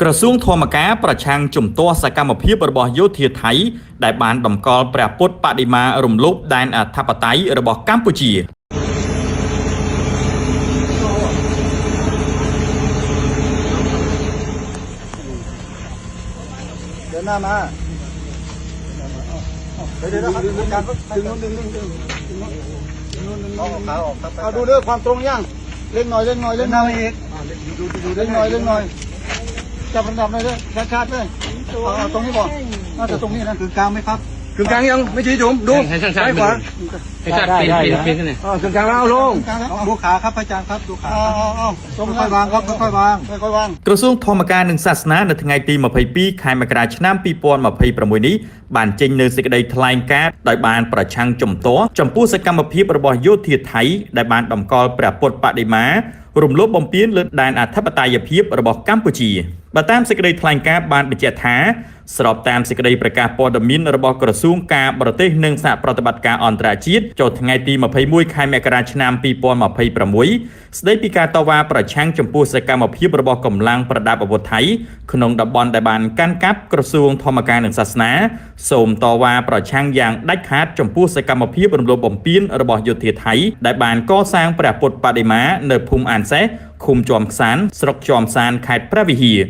กระทรวงธรรมการประชังจุ่มตัวสกรรมเพียบระบอบโยธาไทยได้บานดำกอลแปรพุทธปฏิมารวมลุบแดนอธิปไตยระบอบกัมพูชีเดินหน้ามาเดี๋ยวนะครับดึงเอาดูเรื่องความตรงยังเล่นหน่อยหน้ามาอีกเล่นหน่อยจับระดับเลยด้วยชาติเลยเอาตรงนี้ก่อนน่าจะตรงนี้นะกึ่งกลางไหมครับกึ่งกลางยังไม่ชี้จุ่มดูซ้ายขวาได้เป็นกันเลยกึ่งกลางแล้วเอาลงดูขาครับอาจารย์ครับดูขาค่อยๆวางครับค่อยๆวางกระทรวงธรรมการหนึ่งศาสนาในថ្ងៃទី22ខែមករាឆ្នាំ2026នេះបានចេញនូវសេចក្តីថ្លែងការណ៍ដោយបានប្រឆាំងជំទាស់ចំពោះសកម្មភាពរបស់យោធាថៃដែលបានតម្កល់ព្រះពុទ្ធបដិមារំលោភបំពានលើដែនអធិបតេយ្យភាពរបស់កម្ពុជាបើតាមសេចក្តីថ្លែងការណ៍បានបញ្ជាក់ថាស្របតាមសេចក្តីប្រកាសព័ត៌មានរបស់ក្រសួងការបរទេសនិងសហប្រតិបត្តិការអន្តរជាតិចុះថ្ងៃទី21ខែមករាឆ្នាំ2026ស្តីពីការតវ៉ាប្រឆាំងចំពោះសកម្មភាពរបស់កម្លាំងប្រដាប់អាវុធថៃក្នុងតំបន់ដែលបានកាន់កាប់ក្រសួងធម្មការនិងសាសនាសូមតវ៉ាប្រឆាំងយ៉ាងដាច់ខាតចំពោះសកម្មភាពរំលោភបំពានរបស់យោធាថៃដែលបានកសាងព្រះពុទ្ធបដិមានៅភូមិអានសេះឃុំជាំខ្សានស្រុកជាំសានខេត្តព្រះវិហារ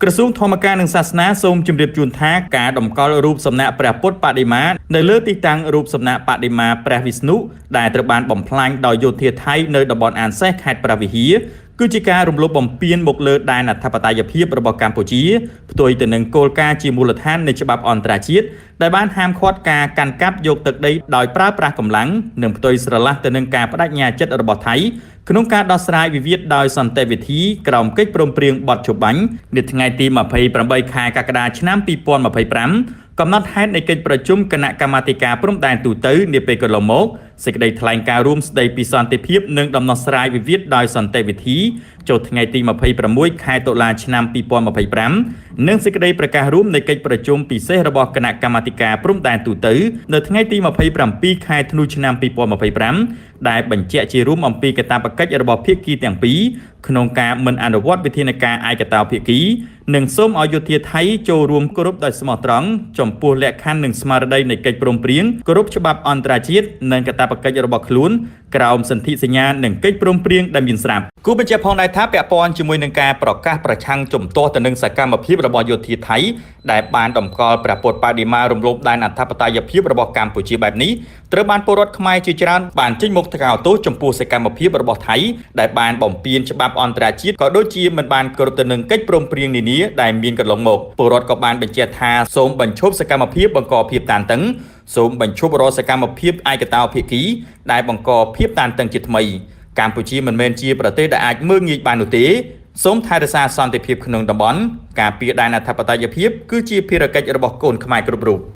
ក្រសួងធម្មការនិងសាសនាសូមជម្រាបជូនថាការតម្កល់រូបសំណាកព្រះពុទ្ធបដិមានៅលើទីតាំងរូបសំណាកបដិមាព្រះវិស្ណុដែលត្រូវបានបំផ្លាញដោយយោធាថៃនៅតំបន់អានសេះខេត្តព្រះវិហារគឺជាការរំលោភបំពានមកលើដែនអធិបតេយ្យភាពរបស់កម្ពុជាផ្ទុយទៅនឹងគោលការណ៍ជាមូលដ្ឋាននៃច្បាប់អន្តរជាតិដែលបានហាមឃាត់ការកាន់កាប់យកទឹកដីដោយប្រើប្រាស់កម្លាំងនិងផ្ទុយស្រឡះទៅនឹងការបដិញ្ញាចិត្តរបស់ថៃក្នុងការដោះស្រាយវិវាទដោយសន្តិវិធីក្រោមកិច្ចព្រមព្រៀងបទជបាញ់នៅថ្ងៃទី28ខែកក្កដាឆ្នាំ2025កំណត់ហេតុនៃកិច្ចប្រជុំគណៈកម្មាធិការព្រំដែនទូទៅនាពេលកន្លងមកសេចក្តីថ្លែងការណ៍រួមស្តីពីសន្តិភាពនិងដំណោះស្រាយវិវាទដោយសន្តិវិធីចុះថ្ងៃទី26ខែតុលាឆ្នាំ2025និងសេចក្តីប្រកាសរួមនៃកិច្ចប្រជុំពិសេសរបស់គណៈកម្មាធិការព្រំដែនទូទៅនៅថ្ងៃទី27ខែធ្នូឆ្នាំ2025ដែលបញ្ជាក់ជារួមអំពីកាតព្វកិច្ចរបស់ភាគីទាំងពីរក្នុងការមិនអនុវត្តវិធានការឯកតោភាគីនិងសូមឲ្យយោធាថៃចូលរួមគោរពដោយស្មោះត្រង់ចំពោះលក្ខខណ្ឌនិងស្មារតីនៃកិច្ចព្រមព្រៀងគោរពច្បាប់អន្តរជាតិនិងកាតព្វកិច្ចរបស់ខ្លួនក្រោមសន្ធិសញ្ញានិងកិច្ចព្រមព្រៀងដែលមានស្រាប់គូបញ្ជាក់ផងដែរថាពាក់ព័ន្ធជាមួយនឹងការប្រកាសប្រឆាំងជំទាស់ទៅនឹងសកម្មភាពរបស់យោធាថៃដែលបានតម្កល់ព្រះពុទ្ធបដិមារំលោភដែនអធិបតេយ្យភាពរបស់កម្ពុជាបែបនេះត្រូវបានពលរដ្ឋខ្មែរជាច្រើនបានចេញមុខថ្កោលទោសចំពោះសកម្មភាពរបស់ថៃដែលបានបំពានច្បាប់អន្តរជាតិក៏ដូចជាមិនបានគោរពទៅនឹងកិច្ចព្រមព្រៀងនានាដែលមានកន្លងមកពលរដ្ឋក៏បានបញ្ជាក់ថាសូមបញ្ឈប់សកម្មភាពបង្កភាពតានតឹងសូមបញ្ឈប់រាល់សកម្មភាពឯកតោភាគីដែលបង្កភាពតានតឹងជាថ្មីកម្ពុជាមិនមែនជាប្រទេសដែលអាចមើលងាយបាននោះទេសូមថែរក្សាសន្តិភាពក្នុងតំបន់ការពារដែនអធិបតេយ្យភាពគឺជាភារកិច្ចរបស់កូនខ្មែរគ្រប់រូប